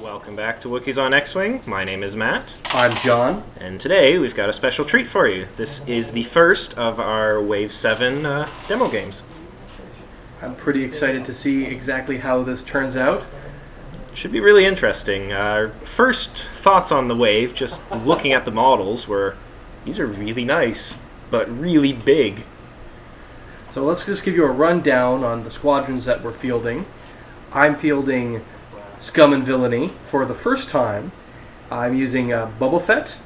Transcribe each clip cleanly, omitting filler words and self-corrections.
Welcome back to Wookiees on X-Wing. My name is Matt. I'm John. And today we've got a special treat for you. This is the first of our Wave 7 demo games. I'm pretty excited to see exactly how this turns out. Should be really interesting. Our first thoughts on the Wave, just looking at the models, were these are really nice, but really big. So let's just give you a rundown on the squadrons that we're fielding. I'm fielding Scum and Villainy for the first time. I'm using Boba Fett.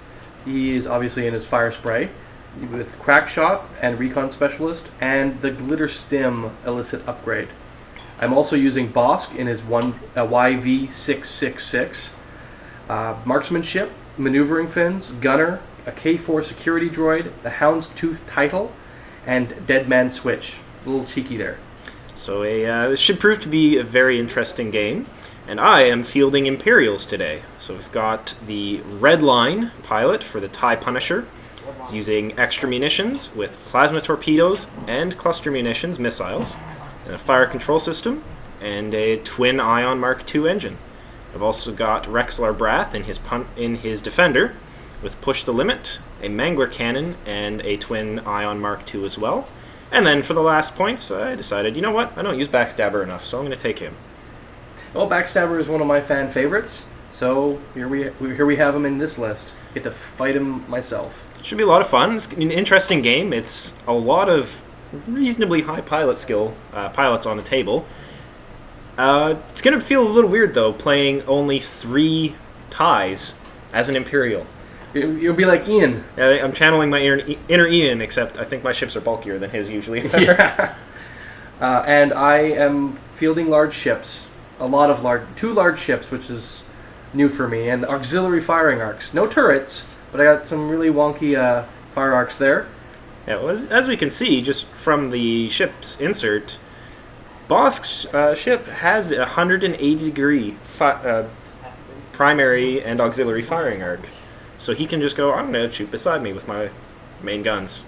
He is obviously in his Firespray with Crackshot and Recon Specialist and the Glitterstim illicit upgrade. I'm also using Bossk in his YV666. Marksmanship, Maneuvering Fins, Gunner, a K4 Security Droid, the Hound's Tooth Title, and Dead Man Switch. A little cheeky there. So this should prove to be a very interesting game. And I am fielding Imperials today. So we've got the Redline pilot for the TIE Punisher. He's using extra munitions with plasma torpedoes and cluster munitions missiles, and a fire control system, and a twin ion Mark II engine. I've also got Rexlar Brath in his Defender, with Push the Limit, a Mangler cannon, and a twin ion Mark II as well. And then for the last points, I decided, you know what, I don't use Backstabber enough, so I'm going to take him. Well, Backstabber is one of my fan favorites, so here we have him in this list. Get to fight him myself. It should be a lot of fun. It's an interesting game. It's a lot of reasonably high pilot skill pilots on the table. It's going to feel a little weird, though, playing only 3 TIEs as an Imperial. You'll be like Ian. I'm channeling my inner Ian, except I think my ships are bulkier than his usually. Yeah. And I am fielding large ships. Two large ships, which is new for me, and auxiliary firing arcs. No turrets, but I got some really wonky fire arcs there. Yeah, well, as we can see, just from the ship's insert, Bossk's ship has a 180-degree primary and auxiliary firing arc. So he can just go, I'm going to shoot beside me with my main guns.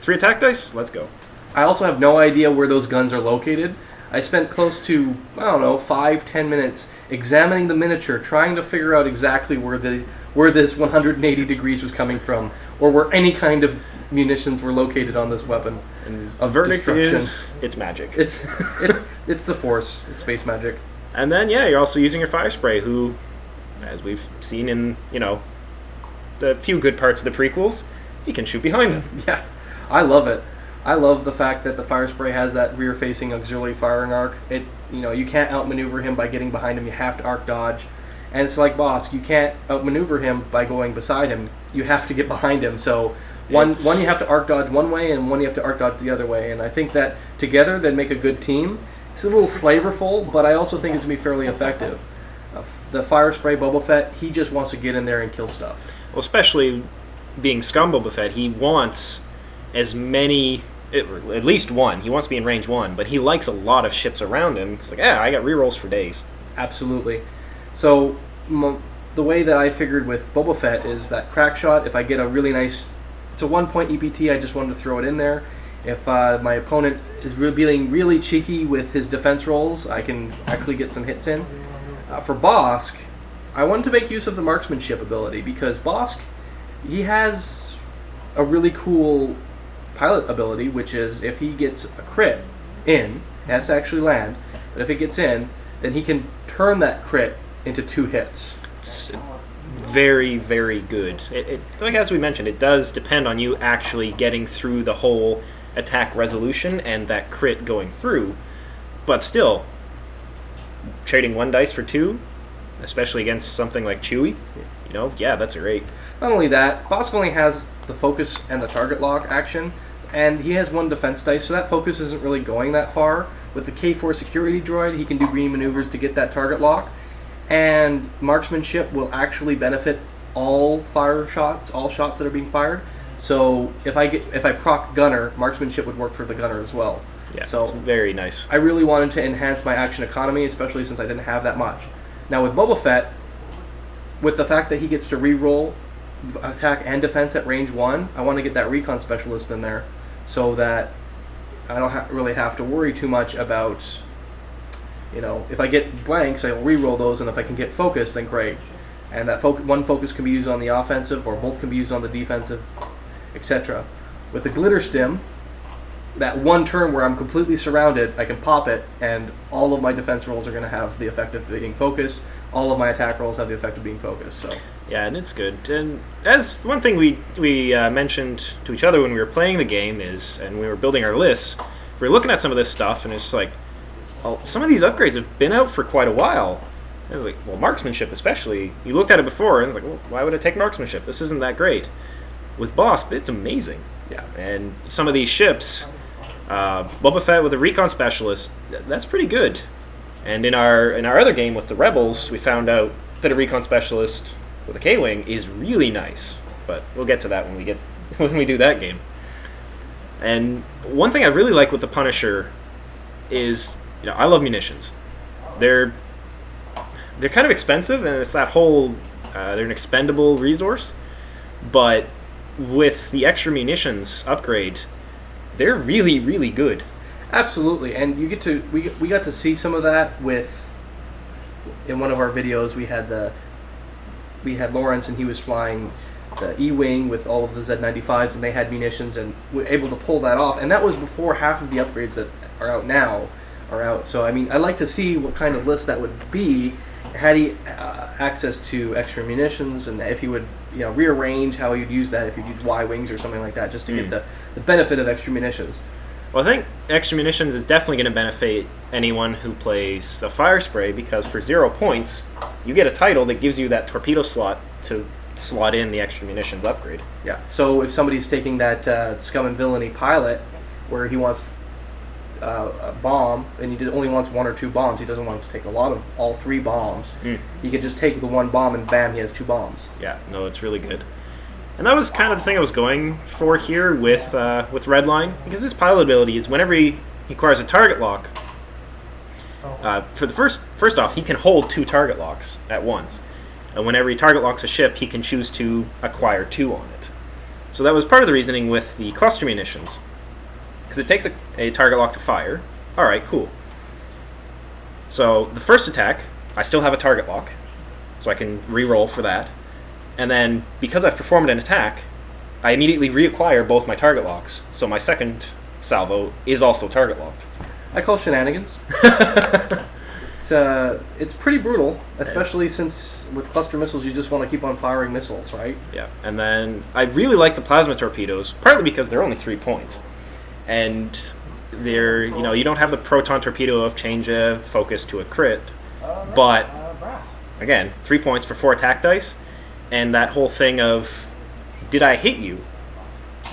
3 attack dice, let's go. I also have no idea where those guns are located. I spent close to, 5-10 minutes examining the miniature, trying to figure out exactly where this 180 degrees was coming from, or where any kind of munitions were located on this weapon. And the verdict is, it's magic. It's the Force. It's space magic. And then, you're also using your Firespray, who, as we've seen in, the few good parts of the prequels, he can shoot behind him. Yeah, I love it. I love the fact that the Firespray has that rear-facing auxiliary firing arc. You can't outmaneuver him by getting behind him. You have to arc dodge, and it's like Bossk. You can't outmaneuver him by going beside him. You have to get behind him. So one you have to arc dodge one way, and one you have to arc dodge the other way. And I think that together they'd make a good team. It's a little flavorful, but I also think it's gonna be fairly effective. The Firespray Boba Fett, he just wants to get in there and kill stuff. Well, especially being Scum Boba Fett, he wants as many. At least one. He wants to be in range 1, but he likes a lot of ships around him. It's like, I got rerolls for days. Absolutely. So the way that I figured with Boba Fett is that Crackshot, if I get a really nice... It's a 1-point EPT, I just wanted to throw it in there. If my opponent is being really cheeky with his defense rolls, I can actually get some hits in. For Bossk, I wanted to make use of the Marksmanship ability, because Bossk, he has a really cool pilot ability, which is if he gets a crit in, it has to actually land, but if it gets in, then he can turn that crit into 2 hits. It's very, very good. Like as we mentioned, it does depend on you actually getting through the whole attack resolution and that crit going through, but still, trading 1 dice for 2, especially against something like Chewie, that's great. Not only that, Bossk only has the focus and the target lock action, and he has 1 defense dice, so that focus isn't really going that far. With the K4 Security Droid, he can do green maneuvers to get that target lock, and Marksmanship will actually benefit all shots that are being fired. So if I proc Gunner, Marksmanship would work for the Gunner as well. Yeah, so it's very nice. I really wanted to enhance my action economy, especially since I didn't have that much. Now with Boba Fett, with the fact that he gets to reroll attack and defense at range 1, I want to get that Recon Specialist in there so that I don't really have to worry too much about You know, if I get blanks, I will re-roll those, and if I can get focus, then great. And that one focus can be used on the offensive, or both can be used on the defensive, etc. With the Glitterstim, that one turn where I'm completely surrounded, I can pop it, and all of my defense rolls are going to have the effect of being focus. All of my attack rolls have the effect of being focused. So yeah, and it's good. And as one thing we mentioned to each other when we were playing the game is, and we were building our lists, we were looking at some of this stuff, and it's just like, oh, some of these upgrades have been out for quite a while. And I was like, well, Marksmanship especially. You looked at it before, and I was like, well, why would I take Marksmanship? This isn't that great. With Bossk, it's amazing. yeah, And some of these ships, Boba Fett with a Recon Specialist, that's pretty good. And in our other game with the Rebels, we found out that a Recon Specialist with a K-Wing is really nice. But we'll get to that when we do that game. And one thing I really like with the Punisher is, I love munitions. They're kind of expensive, and it's that whole they're an expendable resource. But with the extra munitions upgrade, they're really, really good. absolutely. And you get to we got to see some of that with in one of our videos. We had Lawrence, and he was flying the E-wing with all of the Z95s, and they had munitions, and we were able to pull that off. And that was before half of the upgrades that are out now are out. So I mean, I'd like to see what kind of list that would be had he access to extra munitions, and if he would rearrange how you'd use that, if you'd use Y-wings or something like that, just to get the benefit of extra munitions. Well, I think extra munitions is definitely going to benefit anyone who plays the Firespray, because for 0 points, you get a title that gives you that torpedo slot to slot in the extra munitions upgrade. Yeah. So if somebody's taking that Scum and Villainy pilot, where he wants a bomb, and he only wants 1 or 2 bombs, he doesn't want to take all 3 bombs. He could just take the 1 bomb, and bam, he has 2 bombs. Yeah, no, it's really good. And that was kind of the thing I was going for here with Redline, because his pilot ability is whenever he acquires a target lock, for the first off, he can hold 2 target locks at once. And whenever he target locks a ship, he can choose to acquire 2 on it. So that was part of the reasoning with the cluster munitions. Because it takes a target lock to fire. Alright, cool. So the first attack, I still have a target lock, so I can re-roll for that. And then, because I've performed an attack, I immediately reacquire both my target locks, so my second salvo is also target locked. I call shenanigans. It's pretty brutal, especially since with cluster missiles you just want to keep on firing missiles, right? Yeah, and then I really like the plasma torpedoes, partly because they're only 3 points. And they're, you don't have the proton torpedo of change a focus to a crit, but again, 3 points for 4 attack dice, and that whole thing of, did I hit you?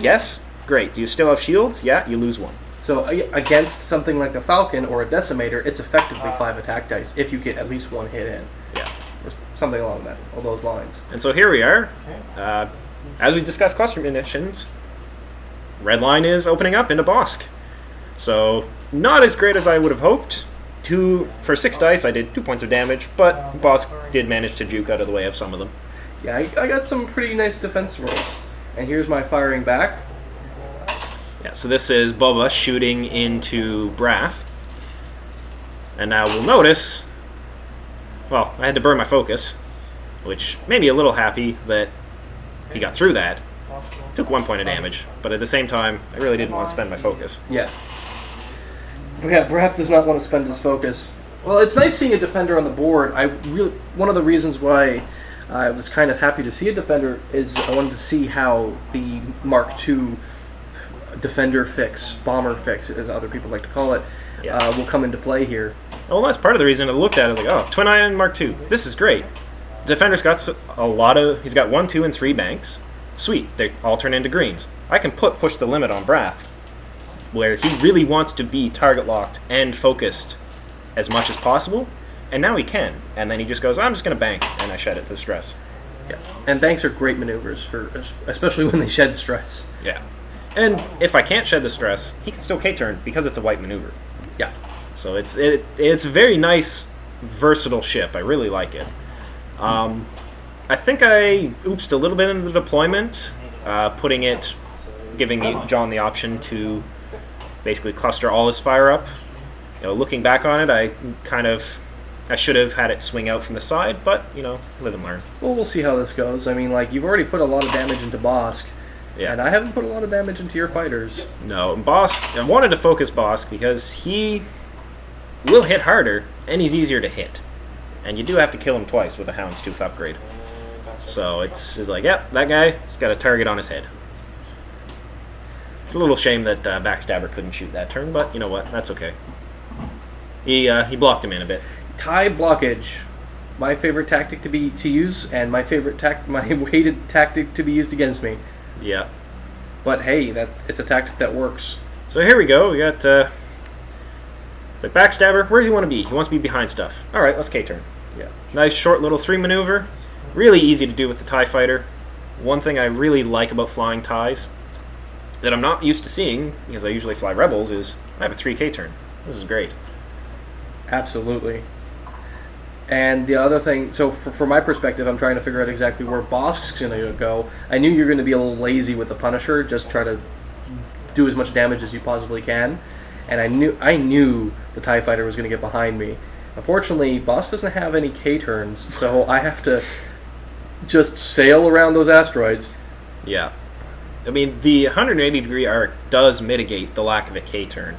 Yes? Great. Do you still have shields? Yeah, you lose 1. So against something like the Falcon or a Decimator, it's effectively 5 attack dice if you get at least 1 hit in. Yeah. Or something along those lines. And so here we are. As we discussed cluster munitions, Redline is opening up into Bossk. So, not as great as I would have hoped. For 6 dice, I did 2 points of damage, but Bossk did manage to juke out of the way of some of them. Yeah, I got some pretty nice defense rolls. And here's my firing back. Yeah, so this is Boba shooting into Brath. And now we'll notice, well, I had to burn my focus, which made me a little happy that he got through that. Took 1 point of damage, but at the same time, I really didn't want to spend my focus. Yeah. But yeah, Brath does not want to spend his focus. Well, it's nice seeing a defender on the board. One of the reasons why I was kind of happy to see a defender is I wanted to see how the Mark II defender fix, bomber fix, as other people like to call it, will come into play here. Well, that's part of the reason I looked at it like, oh, Twin Ion Mark II, this is great. Defender's got he's got 1, 2, and 3 banks. Sweet, they all turn into greens. I can push the limit on Brath, where he really wants to be target locked and focused as much as possible, and now he can. And then he just goes, I'm just going to bank, and I shed it to stress. Yeah, and banks are great maneuvers, especially when they shed stress. Yeah. And if I can't shed the stress, he can still K-turn because it's a white maneuver. Yeah. So it's a very nice, versatile ship. I really like it. I think I oopsed a little bit in the deployment, giving Jon the option to basically cluster all his fire up looking back on it, I should have had it swing out from the side, but, live and learn. Well, we'll see how this goes. I mean, like, you've already put a lot of damage into Bossk, and I haven't put a lot of damage into your fighters. No, Bossk, I wanted to focus Bossk because he will hit harder, and he's easier to hit. And you do have to kill him twice with a Houndstooth upgrade. So it's like, yep, that guy's got a target on his head. It's a little shame that Backstabber couldn't shoot that turn, but you know what, that's okay. He blocked him in a bit. Tie blockage, my favorite tactic to use, and my hated tactic to be used against me. Yeah. But hey, it's a tactic that works. So here we go. We got it's like Backstabber. Where does he want to be? He wants to be behind stuff. All right, let's K-turn. Yeah. Nice short little 3 maneuver. Really easy to do with the TIE fighter. One thing I really like about flying TIEs that I'm not used to seeing, because I usually fly Rebels, is I have a 3 K-turn. This is great. Absolutely. And the other thing, so from my perspective, I'm trying to figure out exactly where Bossk's going to go. I knew you're going to be a little lazy with the Punisher, just try to do as much damage as you possibly can. And I knew the TIE Fighter was going to get behind me. Unfortunately, Bossk doesn't have any K-turns, so I have to just sail around those asteroids. Yeah. I mean, the 180-degree arc does mitigate the lack of a K-turn.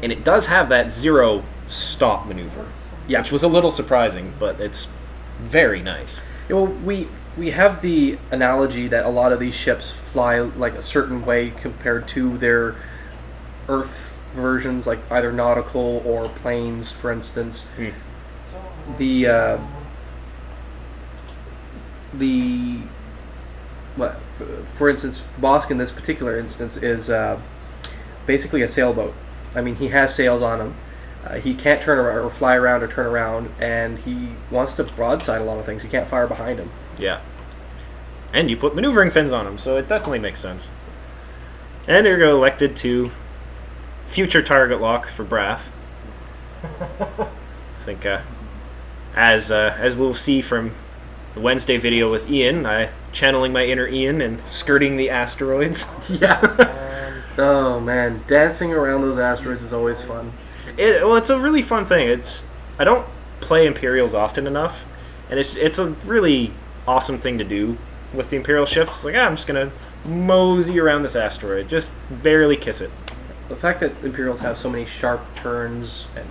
And it does have that 0 stop maneuver. Yeah. Which was a little surprising, but it's very nice. Yeah, well, we have the analogy that a lot of these ships fly like a certain way compared to their Earth versions, like either nautical or planes, for instance. For instance, Bossk in this particular instance is basically a sailboat. I mean, he has sails on him. He can't turn around or fly around or turn around, and he wants to broadside a lot of things. You can't fire behind him. Yeah. And you put maneuvering fins on him, so it definitely makes sense. And here we go, elected to future target lock for Brath. I think, as we'll see from the Wednesday video with Ian, I channeling my inner Ian and skirting the asteroids. Yeah. Oh man, dancing around those asteroids is always fun. It's a really fun thing. I don't play Imperials often enough, and it's a really awesome thing to do with the Imperial ships. It's like, I'm just gonna mosey around this asteroid, just barely kiss it. The fact that Imperials have so many sharp turns and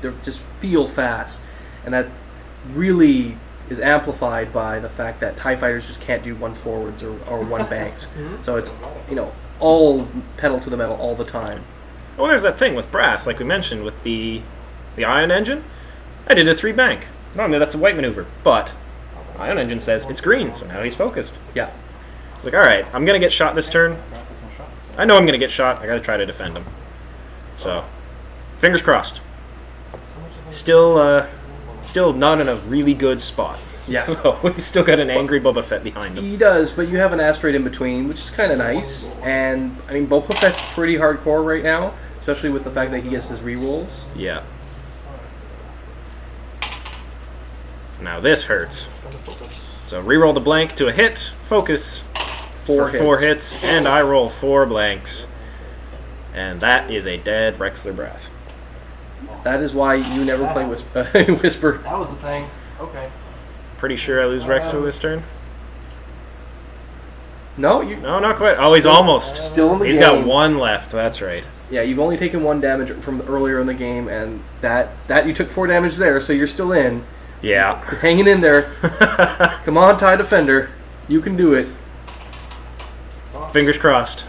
they just feel fast, and that really is amplified by the fact that TIE fighters just can't do one forwards or one banks. So it's all pedal to the metal all the time. Well, there's that thing with Brath, like we mentioned, with the ion engine. I did a 3 bank. Normally that's a white maneuver, but ion engine says it's green, so now he's focused. Yeah. It's like, alright, I'm going to get shot this turn. I know I'm going to get shot. I got to try to defend him. So, fingers crossed. Still not in a really good spot. Yeah. He's still got an angry Boba Fett behind him. He does, but you have an asteroid in between, which is kind of nice. And, I mean, Boba Fett's pretty hardcore right now, especially with the fact that he gets his rerolls. Yeah. Now this hurts. So reroll the blank to a hit, focus for 4 hits, and I roll 4 blanks. And that is a dead Rexlar Brath. That is why you never play Whisper. That was the thing. Okay. Pretty sure I lose Rexlar this turn. No, No, not quite. Oh, he's almost. Still in the He's game. got 1 left. That's right. Yeah, you've only taken 1 damage from earlier in the game, and that you took 4 damage there, so you're still in. Yeah. You're hanging in there. Come on, TIE Defender. You can do it. Fingers crossed.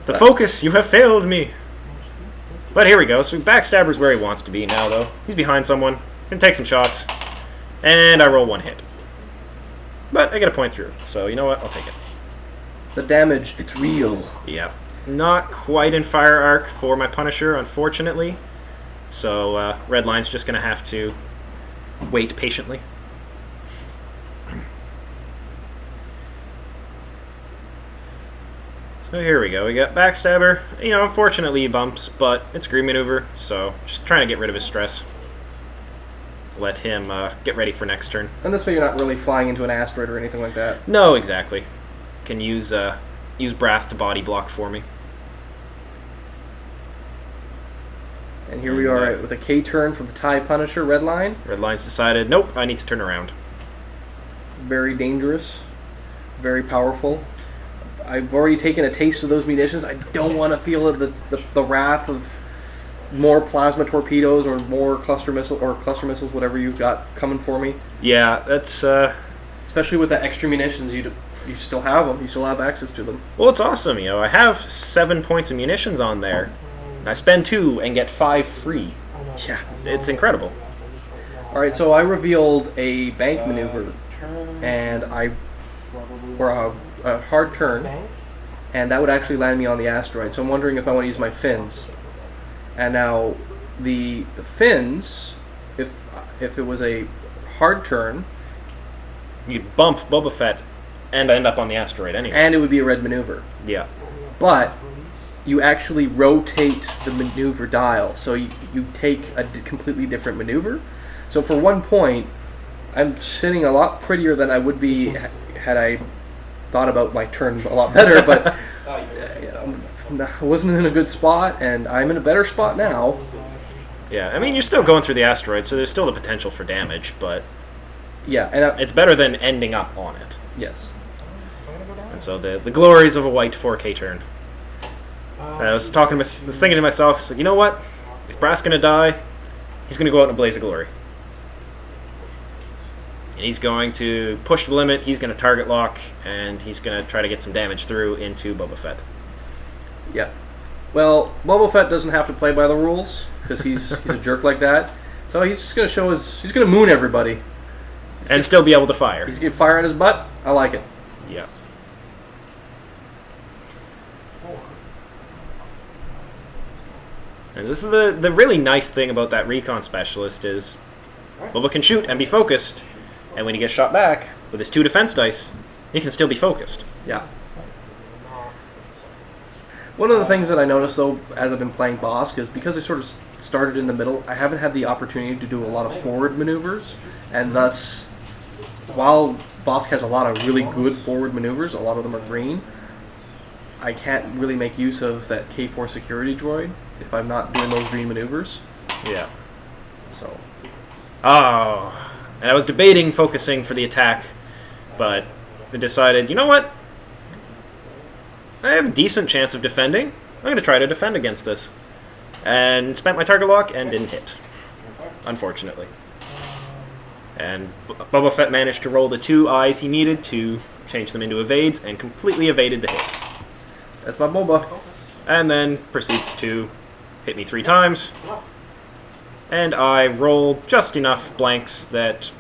The focus, you have failed me. But here we go. So Backstabber's where he wants to be now, though. He's behind someone. Can take some shots. And I roll 1 hit. But I get a point through. So you know what? I'll take it. The damage, it's real. Yeah. Not quite in fire arc for my Punisher, unfortunately. So Redline's just going to have to wait patiently. So here we go. We got Backstabber. Unfortunately he bumps, but it's a green maneuver, so just trying to get rid of his stress. Let him get ready for next turn. And this way you're not really flying into an asteroid or anything like that. No, exactly. Can use Brath to body block for me. And here we are with a K turn from the TIE Punisher, Redline. Redline's decided, nope, I need to turn around. Very dangerous, very powerful. I've already taken a taste of those munitions. I don't want to feel the wrath of more plasma torpedoes or more cluster missiles, whatever you've got coming for me. Yeah, that's especially with the extra munitions, you still have them. You still have access to them. well, it's awesome. I have 7 points of munitions on there. I spend 2 and get 5 free. Yeah, it's incredible. All right, so I revealed a bank maneuver, and or a hard turn, and that would actually land me on the asteroid. So I'm wondering if I want to use my fins. And now the fins, if it was a hard turn, You'd bump Boba Fett and end up on the asteroid anyway. and it would be a red maneuver. Yeah. But you actually rotate the maneuver dial, so you take a completely different maneuver. So for 1 point, I'm sitting a lot prettier than I would be had I thought about my turn a lot better, but I wasn't in a good spot, and I'm in a better spot now. Yeah, I mean, you're still going through the asteroid, so there's still the potential for damage, but Yeah, and it's better than ending up on it. yes. And so the glories of a white 4K turn. And I was thinking to myself, so you know what? If Brath's gonna die, he's gonna go out in a blaze of glory. And he's going to push the limit, he's gonna target lock, and he's gonna try to get some damage through into Boba Fett. Yeah. Well, Boba Fett doesn't have to play by the rules, because he's a jerk like that. So he's just going to he's going to moon everybody. And still be able to fire. He's going to fire at his butt. I like it. Yeah. And this is the really nice thing about that Recon Specialist is Boba can shoot and be focused, and when he gets shot back, with his 2 defense dice, he can still be focused. Yeah. One of the things that I noticed, though, as I've been playing Bossk, is because I sort of started in the middle, I haven't had the opportunity to do a lot of forward maneuvers, and thus, while Bossk has a lot of really good forward maneuvers, a lot of them are green, I can't really make use of that K4 Security Droid if I'm not doing those green maneuvers. Yeah. So, Oh. And I was debating focusing for the attack, but I decided, you know what? I have a decent chance of defending. I'm going to try to defend against this. And spent my target lock and didn't hit. Unfortunately. And Boba Fett managed to roll the 2 eyes he needed to change them into evades and completely evaded the hit. that's my Boba. And then proceeds to hit me 3 times. And I roll just enough blanks that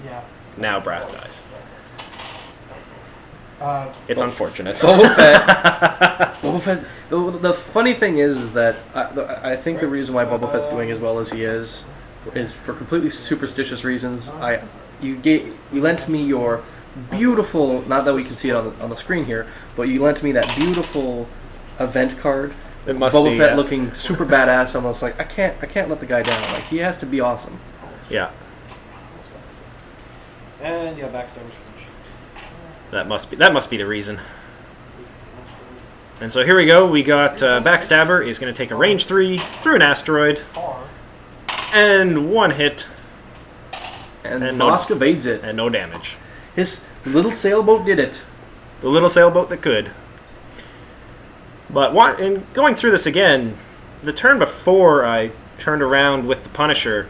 now Brath dies. It's unfortunate. Boba Fett. The funny thing is that I think the reason why Boba Fett's doing as well as he is for completely superstitious reasons. You lent me your beautiful, not that we can see it on the screen here, but you lent me that beautiful event card. It must Boba be, Fett yeah. looking super badass. I'm almost like I can't let the guy down. Like he has to be awesome. Yeah. And yeah, Backstabber. That must be the reason. And so here we go. We got Backstabber is going to take a range 3 through an asteroid, and 1 hit, And And Bossk evades it. and no damage. His little sailboat did it. The little sailboat that could. But in going through this again, the turn before I turned around with the Punisher,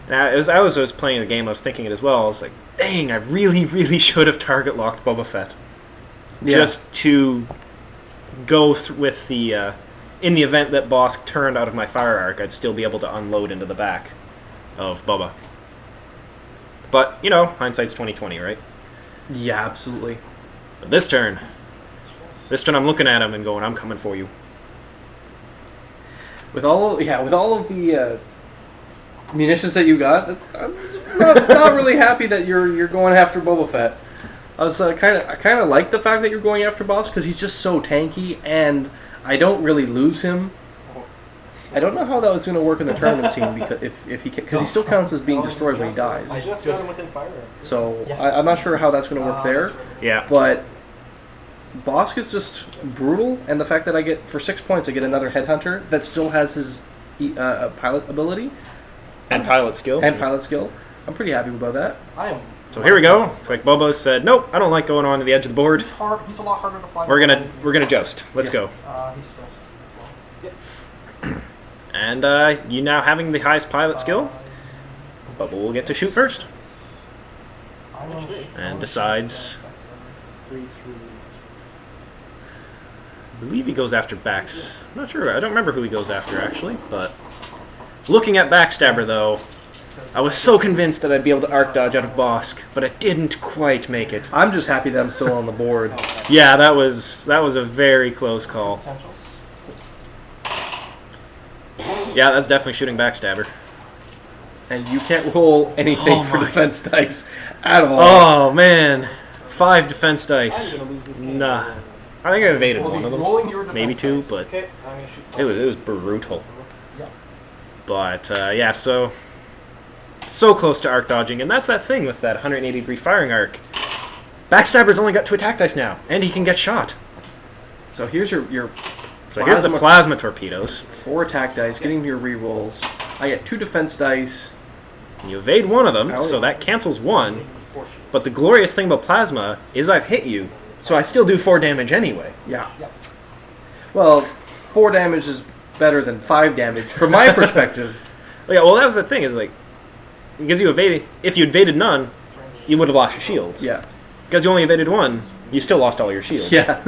and as I was playing the game, I was thinking it as well. I was like, dang, I really, really should have target locked Boba Fett. Yeah. Just to go with the... in the event that Bossk turned out of my fire arc, I'd still be able to unload into the back of Boba. But, you know, hindsight's 20/20, right? Yeah, absolutely. But this turn I'm looking at him and going, I'm coming for you. With all of the munitions that you got, I'm not really happy that you're going after Boba Fett. I was kind of like the fact that you're going after Bossk because he's just so tanky, and I don't really lose him. I don't know how that was going to work in the tournament scene because he still counts as being destroyed when he I dies. just got him within fire. So I'm not sure how that's going to work there. Yeah. But Bossk is just brutal, and the fact that for 6 points I get another headhunter that still has his pilot ability And pilot skill. and pilot skill. I'm pretty happy about that. I am. So here we go. It's like Boba said, nope, I don't like going on to the edge of the board. He's hard. He's a lot harder to fly. We're gonna joust. Let's go. He's stressed. Yep. And you now having the highest pilot skill, Boba will get to shoot first. And decides. 3-3. I believe he goes after Backs. I'm not sure. I don't remember who he goes after actually, but looking at Backstabber though, I was so convinced that I'd be able to arc dodge out of Bossk, but I didn't quite make it. I'm just happy that I'm still on the board. Yeah, that was a very close call. Potentials. Yeah, that's definitely shooting Backstabber. And you can't roll anything Oh for my. defense dice at all. Oh man, 5 defense I'm dice. gonna lose this game. Nah, I think I evaded Well, one of them. rolling your defense Maybe 2, dice. but Okay, I'm gonna shoot. it was brutal. Yeah. But yeah, so close to arc dodging, and that's that thing with that 180-degree firing arc. Backstabber's only got 2 attack dice now, and he can get shot. So here's your So here's the plasma torpedoes. 4 attack dice, getting your rerolls. I get 2 defense dice. You evade one of them, Oh. so that cancels 1. But the glorious thing about plasma is I've hit you, so I still do 4 damage anyway. Yeah. Well, 4 damage is better than 5 damage from my perspective. Yeah, well that was the thing, is like, because you evaded, if you evaded none, you would have lost your shields. Yeah. Because you only evaded 1, you still lost all your shields. Yeah.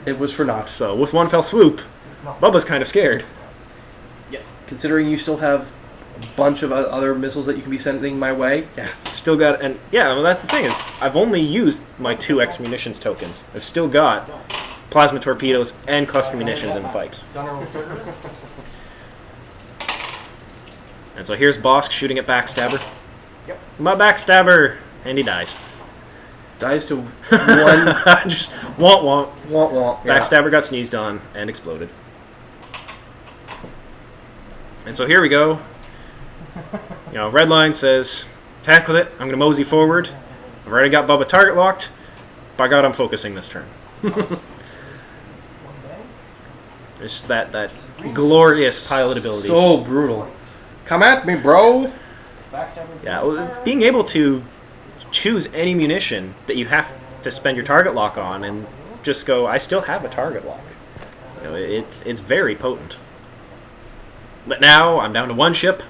It was for naught. So with one fell swoop, Bubba's kind of scared. Considering you still have a bunch of other missiles that you can be sending my way. Yeah. Still got, and yeah, well that's the thing, is I've only used my 2 X munitions tokens. I've still got plasma torpedoes and cluster munitions in the pipes. And so here's Bossk shooting at Backstabber. Yep. My Backstabber! And he dies. Dies to 1. Just womp womp. Womp womp. Yeah. Backstabber got sneezed on and exploded. And so here we go. You know, Redline says, attack with it, I'm going to mosey forward. I've already got Bubba target locked. By God, I'm focusing this turn. It's just that glorious pilot ability. So brutal. Come at me, bro. Yeah, well, being able to choose any munition that you have to spend your target lock on and just go, I still have a target lock. You know, it's very potent. But now I'm down to 1 ship.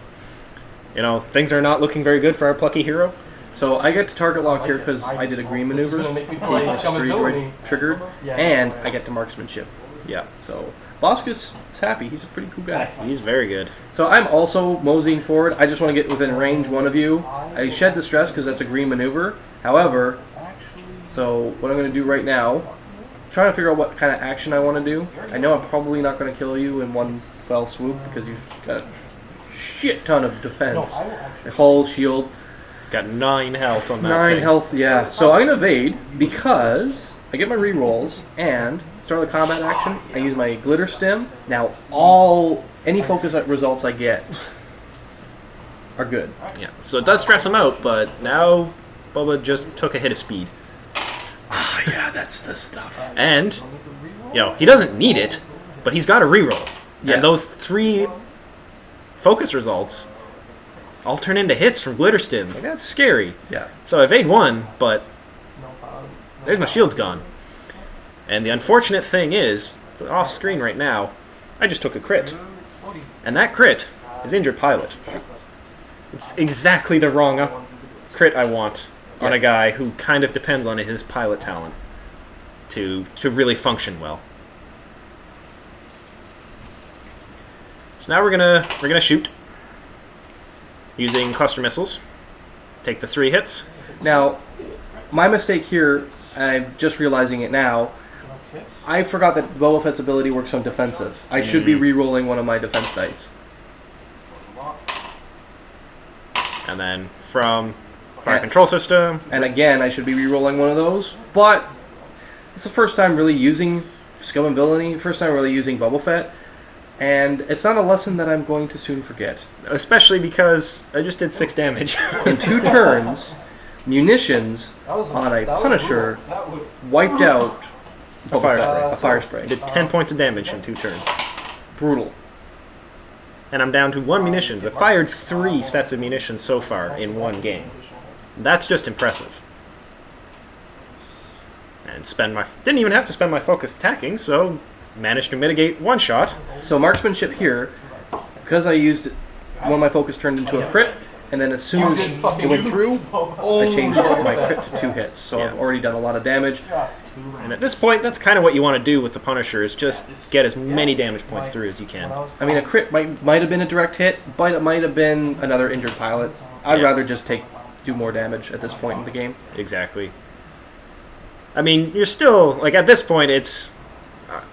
You know, things are not looking very good for our plucky hero. So I get to target lock here because I did a green maneuver. Security Droid triggered. And I get to marksmanship. Yeah, So Bossk is happy. He's a pretty cool guy. he's very good. So I'm also moseying forward. I just want to get within range one of you. I shed the stress because that's a green maneuver. However, so what I'm going to do right now, I'm trying to figure out what kind of action I want to do. I know I'm probably not going to kill you in one fell swoop because you've got a shit ton of defense. A whole shield. Got 9 health on that 9 thing. health, yeah. So I'm going to evade because I get my rerolls and start the combat action. I use my Glitterstim. Now any focus results I get are good. Yeah, so it does stress him out, but now Bubba just took a hit of speed. Ah, yeah, that's the stuff. And, you know, he doesn't need it, but he's got a reroll. Yeah. And those 3 focus results all turn into hits from Glitterstim. Like, that's scary. Yeah. So I evade 1, but there's my shield's gone. And the unfortunate thing is, it's off screen right now, I just took a crit. And that crit is injured pilot. It's exactly the wrong crit I want on a guy who kind of depends on his pilot talent to really function well. So now we're gonna shoot using cluster missiles. Take the 3 hits. Now, my mistake here, I'm just realizing it now, I forgot that Boba Fett's ability works on defensive. I should be re-rolling one of my defense dice. And then from fire control system, And again, I should be re-rolling one of those, but it's the first time really using Skill and Villainy, first time really using Boba Fett, and it's not a lesson that I'm going to soon forget. especially because I just did 6 damage. In 2 turns, Munitions on a Punisher wiped out A fire spray. a fire spray. I did 10 points of damage in 2 turns. Brutal. and I'm down to 1 munitions. I've fired 3 sets of munitions so far in one game. That's just impressive. And didn't even have to spend my focus attacking, so managed to mitigate 1 shot. So marksmanship here, because I used one of my focus turned into a crit, and then as soon as it went through, I changed my crit to 2 hits. So I've already done a lot of damage. And at this point, that's kind of what you want to do with the Punisher, is just get as many damage points through as you can. I mean, a crit might have been a direct hit, but it might have been another injured pilot. I'd rather just do more damage at this point in the game. Exactly. I mean, you're still, like, at this point,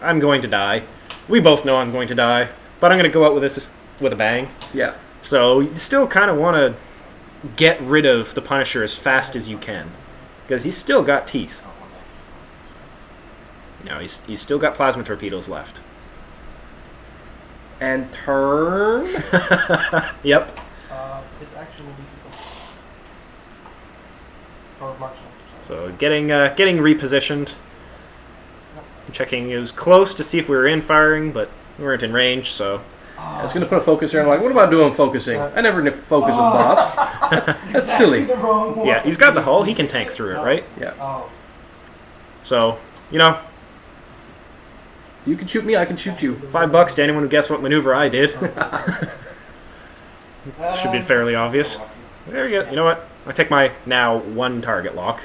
I'm going to die. We both know I'm going to die, but I'm going to go out with this with a bang. Yeah. So you still kind of want to get rid of the Punisher as fast as you can, because he's still got teeth. No, he's still got plasma torpedoes left. And turn. Yep. It actually will be or marksman. So getting repositioned. Checking it was close to see if we were in firing, but we weren't in range, so... I was going to put a focus here, and I'm like, what about doing focusing? I never focus with Bossk. That's silly. Yeah, he's got the hull. He can tank through it, right? Yeah. Oh. So, you know, You can shoot me, I can shoot you. $5 to anyone who guessed what maneuver I did. Should be fairly obvious. There you go. You know what? I take my now 1 target lock,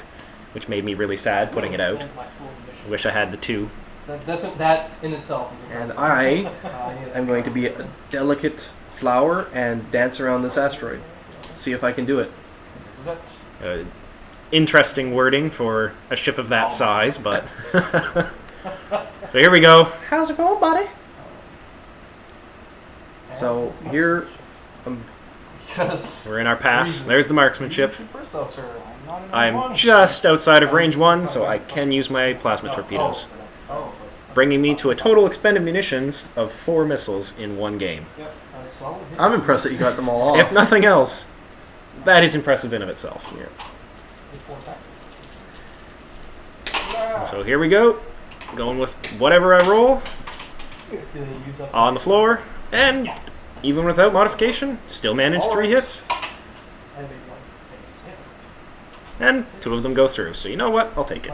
which made me really sad putting it out. I wish I had the 2. That in itself is And I am going to be a delicate flower and dance around this asteroid. See if I can do it. Interesting wording for a ship of that size, but... So here we go. How's it going, buddy? So here, We're in our pass. There's the marksmanship. First though, sir. I'm not in I'm one. just outside of range 1, so I can use my plasma torpedoes, bringing me to a total expended munitions of 4 missiles in 1 game. I'm impressed that you got them all off. If nothing else, that is impressive in of itself. So here we go. Going with whatever I roll on the floor, and even without modification, still managed 3 hits. And 2 of them go through, so you know what? I'll take it.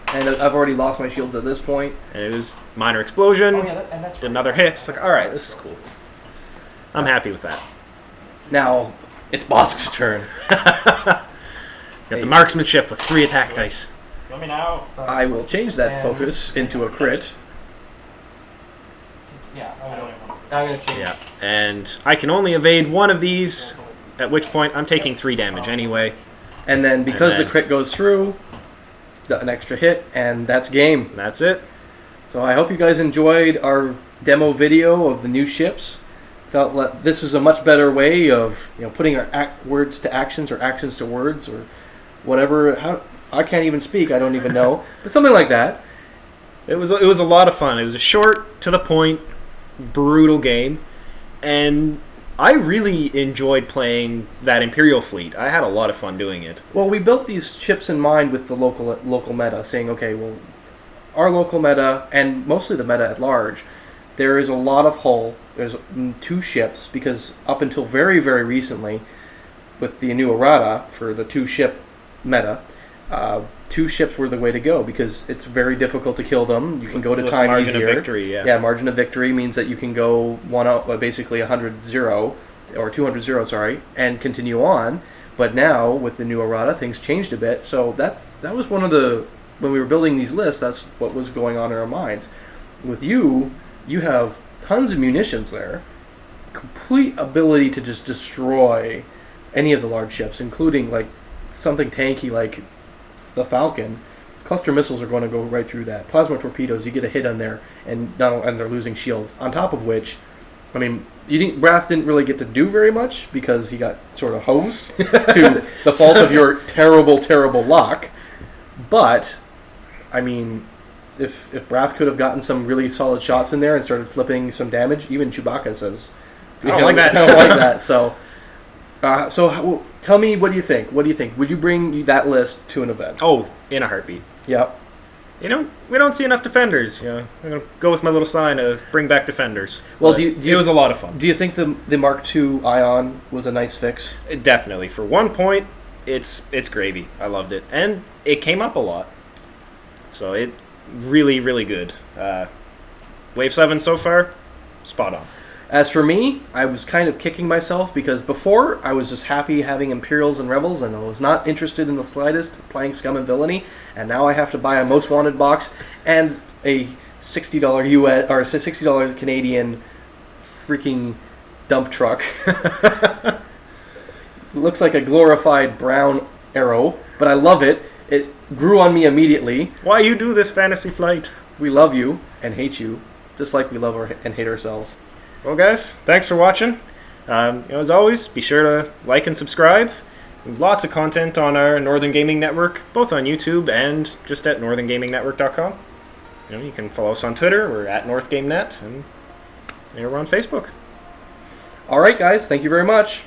And I've already lost my shields at this point. And it was minor explosion, did another hit. It's like, alright, this is cool. I'm happy with that. Now, it's Bossk's turn. Got the marksmanship with 3 attack dice. Let me know. I will change that focus into a crit. Yeah, I'm gonna change. Yeah, and I can only evade 1 of these, at which point I'm taking 3 damage anyway. And then because the crit goes through, an extra hit, and that's game. That's it. So I hope you guys enjoyed our demo video of the new ships. Felt like this is a much better way of putting our words to actions or actions to words or whatever. I can't even speak. I don't even know, but something like that. It was a lot of fun. It was a short, to the point, brutal game, and I really enjoyed playing that Imperial fleet. I had a lot of fun doing it. Well, we built these ships in mind with the local meta, saying, okay, well, our local meta and mostly the meta at large, there is a lot of hull. There's 2 ships because up until very, very recently, with the new errata for the 2-ship meta, 2 ships were the way to go because it's very difficult to kill them. You can go to time margin easier. Of victory, yeah. Yeah, margin of victory means that you can go basically 100-0 or 200-0, sorry, and continue on. But now with the new errata, things changed a bit. So that was one of the when we were building these lists. That's what was going on in our minds. With you have tons of munitions there, complete ability to just destroy any of the large ships, including like something tanky like the Falcon. Cluster missiles are going to go right through that. Plasma torpedoes, you get a hit on there, and they're losing shields. On top of which, I mean, Brath didn't really get to do very much because he got sort of hosed to the fault of your terrible, terrible luck. But I mean, if Brath could have gotten some really solid shots in there and started flipping some damage, even Chewbacca says, I don't like that. I don't like that. So tell me, what do you think? What do you think? Would you bring that list to an event? Oh, in a heartbeat. Yep. we don't see enough defenders. I'm gonna go with my little sign of bring back defenders. Well, But it was a lot of fun. Do you think the Mark II Ion was a nice fix? Definitely. For 1 point, it's gravy. I loved it, and it came up a lot. So it really, really good. Wave 7 so far, spot on. As for me, I was kind of kicking myself because before I was just happy having Imperials and Rebels and I was not interested in the slightest playing Scum and Villainy, and now I have to buy a Most Wanted box and a $60 US or $60 Canadian freaking dump truck. Looks like a glorified brown arrow, but I love it. It grew on me immediately. Why you do this, Fantasy Flight? We love you and hate you, just like we love and hate ourselves. Well, guys, thanks for watching. As always, be sure to like and subscribe. Lots of content on our Northern Gaming Network, both on YouTube and just at northerngamingnetwork.com. You can follow us on Twitter. We're at NorthGameNet, and we're on Facebook. All right, guys. Thank you very much.